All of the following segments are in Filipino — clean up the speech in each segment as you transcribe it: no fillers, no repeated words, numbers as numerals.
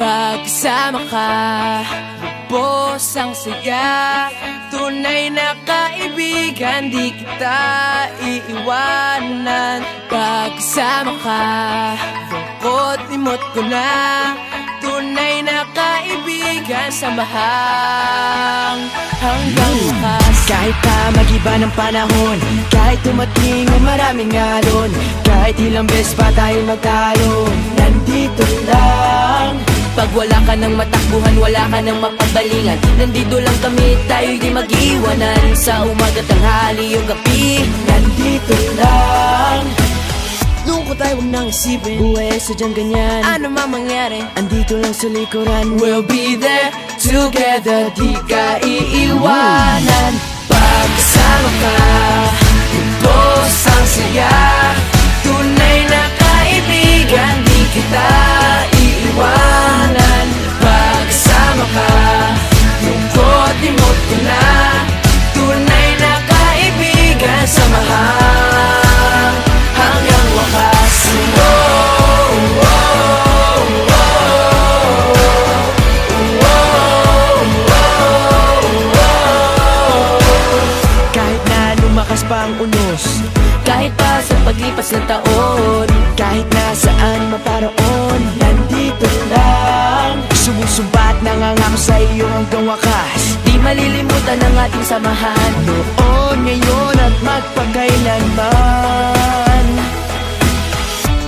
Pagkasama ka, lubos ang saya. Tunay na kaibigan, di kita iiwanan. Pagkasama ka, lungkot limot ko na. Tunay na kaibigan, samahang hanggang wakas. Kahit pa mag-iba ng panahon, kahit tumating ang maraming alon, kahit ilang beses pa tayo magtalo, nandito lang. Pag wala ka ng matakbuhan, wala ka ng mapagbalingan, nandito lang kami, tayo'y di mag-iwanan. Sa umaga, tanghali o gabi, Nandito lang. lungkot ay huwag nang isipin. Buhay sadyang ganyan, Ano man mangyari, andito lang sa likuran. we'll be there together, di ka iiwanan. Pagkasama ka, lubos ang saya. Tunay na kaibigan, di kita iiwanan. Pagkasama ka, lungkot limot ko na. Tunay na kaibigan, samahang hanggang wakas. Kahit na lumakas pa ang unos, Kahit pa sa paglipas ng taon, kahit nasaan maparoon, nandito lang. Sumusumbat nangangako sa iyo hanggang wakas. di malilimutan ang ating samahan. Noon, ngayon at magpakailanman.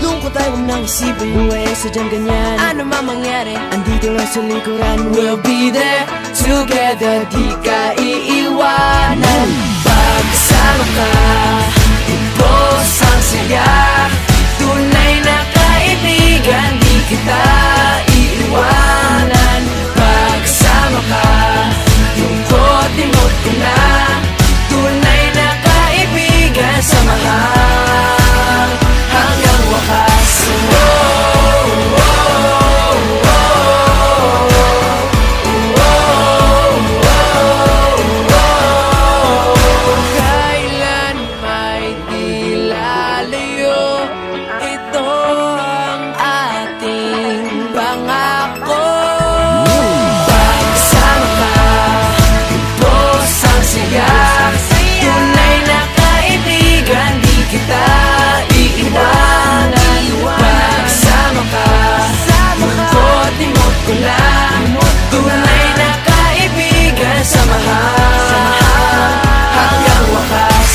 Lungkot ay huwag nang isipin. Buhay sadyang ganyan, Ano man mangyari, andito lang sa likuran. we'll be there together, di ka iiwanan. Pagkasama ka, lubos ang saya. Tunay na kaibigan, di kita iiwanan. Pagkasama ka, lungkot limot ko na. Tunay na kaibigan, samahang hanggang wakas. Kailan may di lalayo, ito ang ating pangako. Pagkasama ka, lubos ang saya. Tunay na kaibigan, di kita iiwanan. Pagkasama ka, lungkot limot ko na. Tunay na kaibigan, samahang hanggang wakas.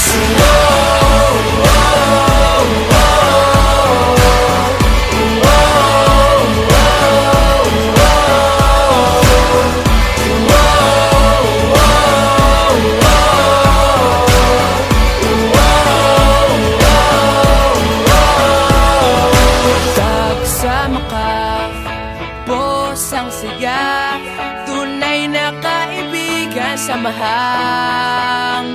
Pagkasama ka, lubos ang saya. Tunay na kaibigan, samahang